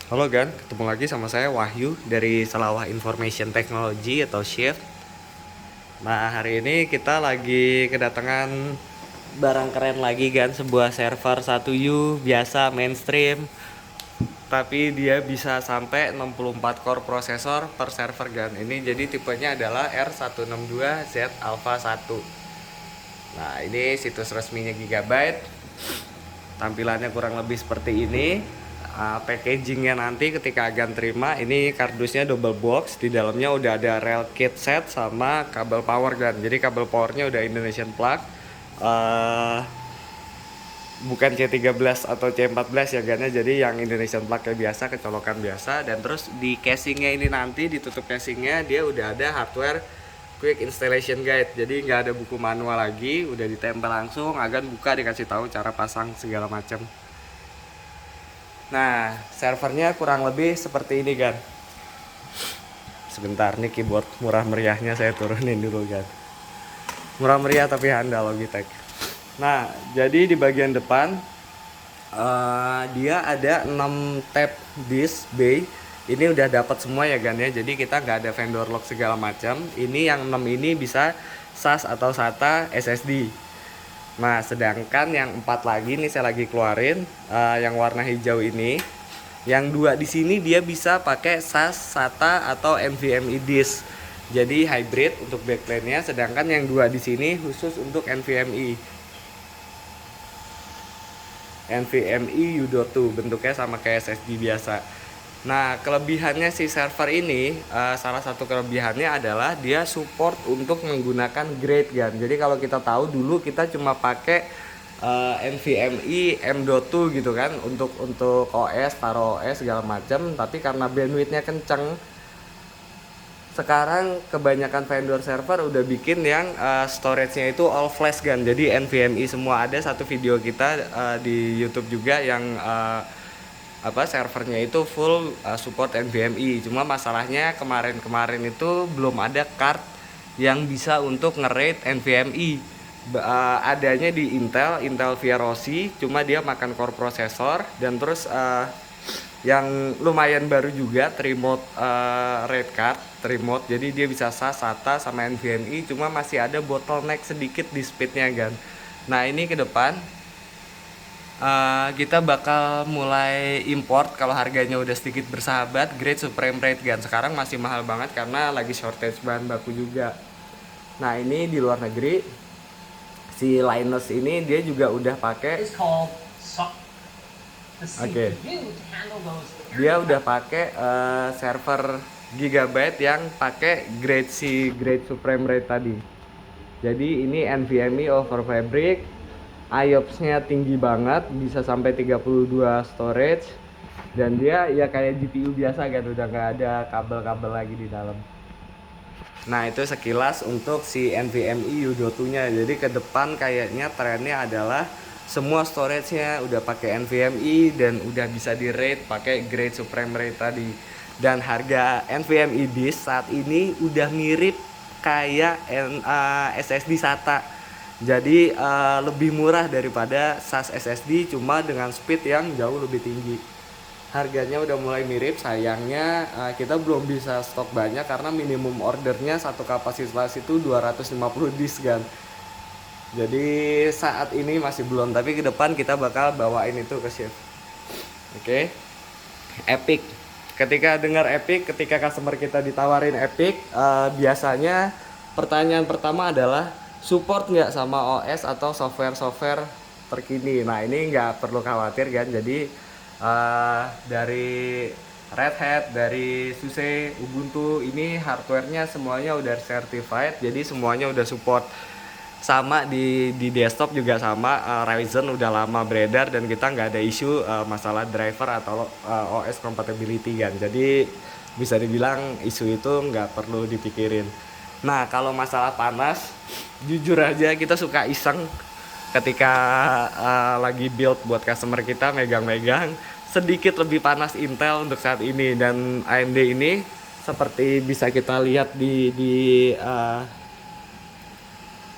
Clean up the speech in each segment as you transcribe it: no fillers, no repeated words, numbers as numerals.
Halo Gan, ketemu lagi sama saya Wahyu dari Salawah Information Technology atau Shift. Nah, hari ini kita lagi kedatangan barang keren lagi Gan, sebuah server 1U biasa mainstream. Tapi dia bisa sampai 64 core prosesor per server Gan. Ini jadi tipenya adalah R162Z Alpha 1. Nah, ini situs resminya Gigabyte. Tampilannya kurang lebih seperti ini. Packagingnya nanti ketika agan terima, ini kardusnya double box, di dalamnya udah ada rel kit set sama kabel power gun. Jadi kabel powernya udah Indonesian plug, bukan C13 atau C14 ya gunnya, jadi yang Indonesian plug kayak biasa, kecolokan biasa. Dan terus di casingnya ini nanti, ditutup casingnya, dia udah ada hardware quick installation guide, jadi nggak ada buku manual lagi, udah ditempel langsung. Agan buka, dikasih tahu cara pasang segala macam. Nah, servernya kurang lebih seperti ini kan. Sebentar, nih keyboard murah meriahnya saya turunin dulu kan. Murah meriah tapi handal Logitech. Nah, jadi di bagian depan dia ada 6 tab disk bay. Ini udah dapat semua ya Gan ya. Jadi kita nggak ada vendor lock segala macam. Ini yang 6 ini bisa SAS atau SATA SSD. Nah, sedangkan yang 4 lagi nih saya lagi keluarin, yang warna hijau ini. Yang 2 di sini dia bisa pakai SAS, SATA atau NVMe disk. Jadi hybrid untuk backplane-nya, sedangkan yang 2 di sini khusus untuk NVMe. NVMe U.2 bentuknya sama kayak SSD biasa. Nah, kelebihannya si server ini, salah satu kelebihannya adalah dia support untuk menggunakan grade gun. Jadi kalau kita tahu dulu kita cuma pakai NVMe M.2 gitu kan untuk OS, taruh OS segala macam, tapi karena bandwidthnya kenceng, sekarang kebanyakan vendor server udah bikin yang storage-nya itu all flash gun. Jadi NVMe semua. Ada satu video kita di YouTube juga yang servernya itu full support NVMe. Cuma masalahnya kemarin itu belum ada card yang bisa untuk nge-rate NVMe. Adanya di Intel via Rossi, cuma dia makan core processor. Dan terus yang lumayan baru juga Trimote, rate card Trimote, jadi dia bisa SAS, SATA sama NVMe, cuma masih ada bottleneck sedikit di speednya kan. Nah, ini ke depan kita bakal mulai import kalau harganya udah sedikit bersahabat, grade Supreme Rate Gun. Sekarang masih mahal banget karena lagi shortage bahan baku juga. Nah, ini di luar negeri si Linus ini dia juga udah pakai dia udah pakai server Gigabyte yang pakai grade Supreme Rate tadi. Jadi ini NVMe over Fabric, IOPS-nya tinggi banget, bisa sampai 32 storage, dan dia ya kayak GPU biasa kan, udah nggak ada kabel-kabel lagi di dalam. Nah, itu sekilas untuk si NVMe U.2-nya. Jadi ke depan kayaknya trennya adalah semua storage-nya udah pakai NVMe dan udah bisa di rate pakai grade Supreme Rate tadi. Dan harga NVMe disk saat ini udah mirip kayak SSD SATA. Jadi lebih murah daripada SAS SSD, cuma dengan speed yang jauh lebih tinggi. Harganya udah mulai mirip, sayangnya kita belum bisa stok banyak karena minimum ordernya satu kapasitas itu 250 disk kan. Jadi saat ini masih belum, tapi ke depan kita bakal bawain itu ke Shift. Oke. Epic. Ketika dengar Epic, ketika customer kita ditawarin Epic, biasanya pertanyaan pertama adalah support nggak sama OS atau software terkini. Nah, ini nggak perlu khawatir kan. Jadi dari Red Hat, dari SUSE, Ubuntu, ini hardwarenya semuanya udah certified, jadi semuanya udah support. Sama di desktop juga sama, Ryzen udah lama beredar dan kita nggak ada isu masalah driver atau OS compatibility kan. Jadi bisa dibilang isu itu nggak perlu dipikirin. Nah, kalau masalah panas, jujur aja kita suka iseng ketika lagi build buat customer kita, megang-megang sedikit lebih panas Intel untuk saat ini, dan AMD ini seperti bisa kita lihat di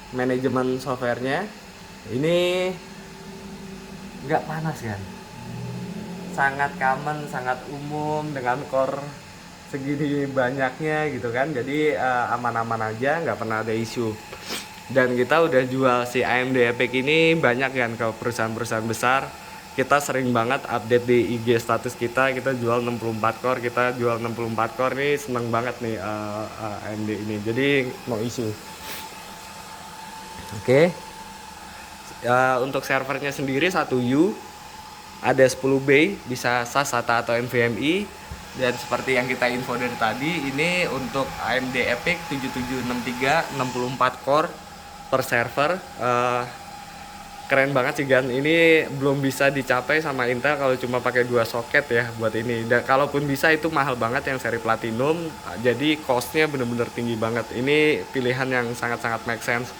manajemen softwarenya ini nggak panas kan. sangat common, sangat umum dengan core segini banyaknya gitu kan. Jadi aman-aman aja, nggak pernah ada isu. Dan kita udah jual si AMD Epic ini banyak kan ke perusahaan-perusahaan besar. Kita sering banget update di IG status kita jual 64 core, kita jual 64 core nih, seneng banget nih AMD ini. Jadi no issue. Oke. Untuk servernya sendiri 1U, ada 10 bay, bisa SAS, SATA atau NVMe. Dan seperti yang kita info dari tadi, ini untuk AMD Epic 7763 64 core per server. Keren banget sih Gan, ini belum bisa dicapai sama Intel kalau cuma pakai 2 soket ya buat ini. Dan kalaupun bisa itu mahal banget yang seri Platinum, jadi costnya bener-bener tinggi banget. Ini pilihan yang sangat-sangat make sense,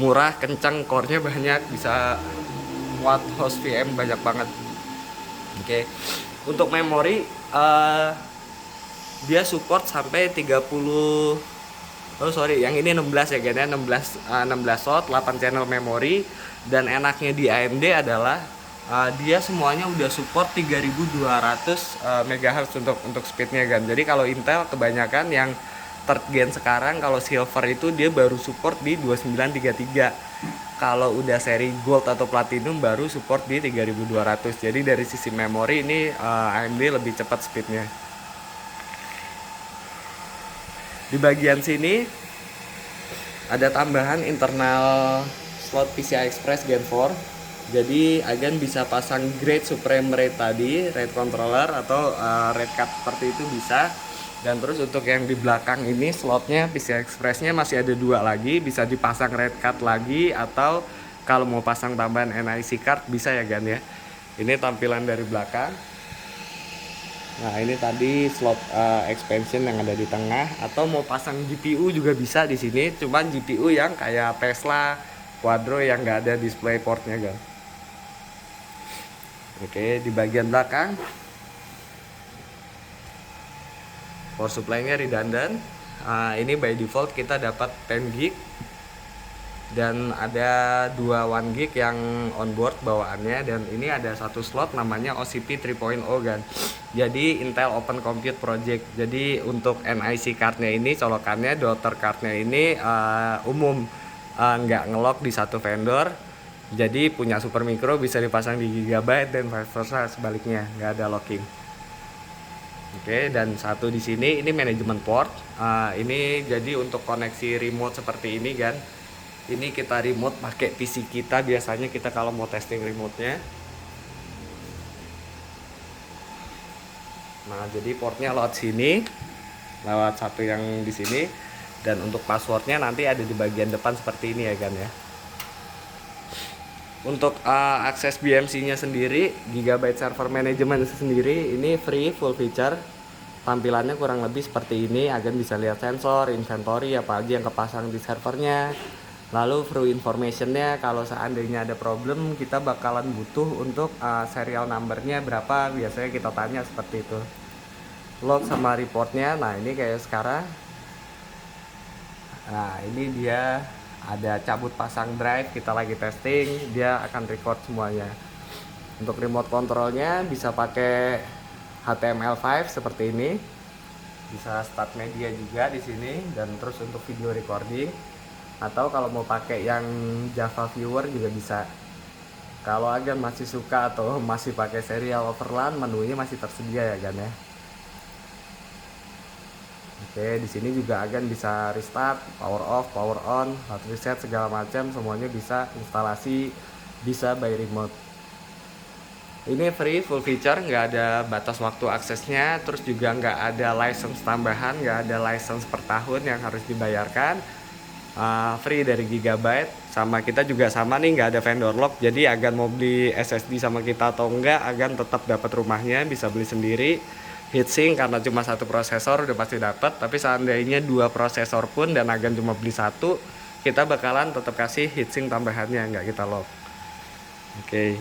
murah, kencang, core-nya banyak, bisa muat host VM banyak banget. Oke. Untuk memori dia support sampai 30, oh sorry, yang ini 16 ya Gan ya, 16 slot, 8 channel memori. Dan enaknya di AMD adalah dia semuanya udah support 3200 MHz untuk speednya Gan. Jadi kalau Intel kebanyakan yang third gen sekarang, kalau silver itu dia baru support di 2933. Kalau udah seri gold atau platinum baru support di 3200. Jadi dari sisi memori ini AMD lebih cepat speednya. Di bagian sini ada tambahan internal slot PCI Express Gen 4. Jadi Agan bisa pasang grade Supreme RAID tadi, RAID controller atau RAID card seperti itu bisa. Dan terus untuk yang di belakang ini slotnya PCI Express-nya masih ada 2 lagi, bisa dipasang RAID card lagi, atau kalau mau pasang tambahan NIC card bisa ya Gan ya. Ini tampilan dari belakang. Nah ini tadi slot expansion yang ada di tengah, atau mau pasang GPU juga bisa di sini. Cuman GPU yang kayak Tesla Quadro yang nggak ada display portnya Gan. Oke, di bagian belakang power supply-nya redundant. Ini by default kita dapat 10 GB dan ada 2 1 GB yang onboard bawaannya, dan ini ada satu slot namanya OCP 3.0 Gan. Jadi Intel Open Compute Project. Jadi untuk NIC cardnya ini, colokannya daughter cardnya ini umum, nggak ngelock di satu vendor. Jadi punya Supermicro bisa dipasang di Gigabyte dan vice versa sebaliknya, nggak ada locking. Oke, dan satu di sini ini manajemen port. Ini jadi untuk koneksi remote seperti ini kan. Ini kita remote pakai PC kita, biasanya kita kalau mau testing remote-nya. Nah, jadi portnya lewat sini, lewat satu yang di sini. Dan untuk passwordnya nanti ada di bagian depan seperti ini ya kan ya. Untuk akses BMC-nya sendiri, Gigabyte Server Management sendiri ini free, full feature. Tampilannya kurang lebih seperti ini. Agan bisa lihat sensor, inventory, apa aja yang kepasang di servernya. Lalu through information-nya, kalau seandainya ada problem, kita bakalan butuh untuk serial number-nya berapa, biasanya kita tanya seperti itu. Log sama report-nya, nah ini kayak sekarang. Nah ini dia ada cabut pasang drive, kita lagi testing, dia akan record semuanya. Untuk remote controlnya bisa pakai HTML5 seperti ini, bisa start media juga di sini, dan terus untuk video recording, atau kalau mau pakai yang Java Viewer juga bisa. Kalau Agan masih suka atau masih pakai serial overland, menunya masih tersedia ya Gan ya. Oke, di sini juga Agan bisa restart, power off, power on, hot reset segala macam, semuanya bisa. Instalasi bisa by remote. Ini free, full feature, nggak ada batas waktu aksesnya, terus juga nggak ada license tambahan, nggak ada license per tahun yang harus dibayarkan. Free dari Gigabyte. Sama kita juga sama nih, nggak ada vendor lock. Jadi Agan mau beli SSD sama kita atau enggak, Agan tetap dapat rumahnya, bisa beli sendiri. Heatsink karena cuma satu prosesor udah pasti dapat, tapi seandainya 2 prosesor pun dan Agan cuma beli satu, kita bakalan tetap kasih heatsink tambahannya, nggak kita lock. Oke,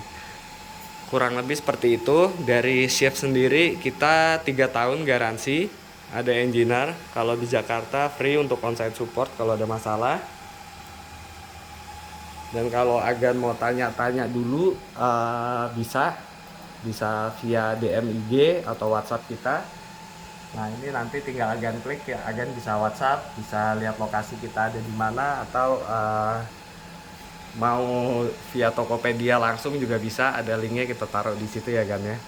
kurang lebih seperti itu. Dari Shift sendiri kita 3 tahun garansi, ada engineer. Kalau di Jakarta free untuk on-site support kalau ada masalah. Dan kalau Agan mau tanya-tanya dulu bisa bisa via DM IG atau WhatsApp kita. Nah ini nanti tinggal Agan klik ya, Agan bisa WhatsApp, bisa lihat lokasi kita ada di mana, atau mau via Tokopedia langsung juga bisa, ada linknya kita taruh di situ ya Gan ya.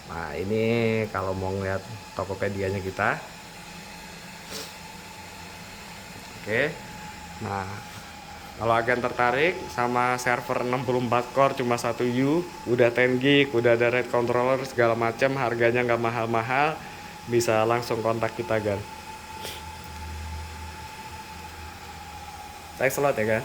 Nah ini kalau mau ngeliat Tokopedia-nya kita. Oke. Nah, kalau Agan tertarik sama server 64 core cuma 1U, udah 10 gig, udah ada RAID controller segala macam, harganya nggak mahal-mahal, bisa langsung kontak kita Gan. Thanks a lot ya Gan.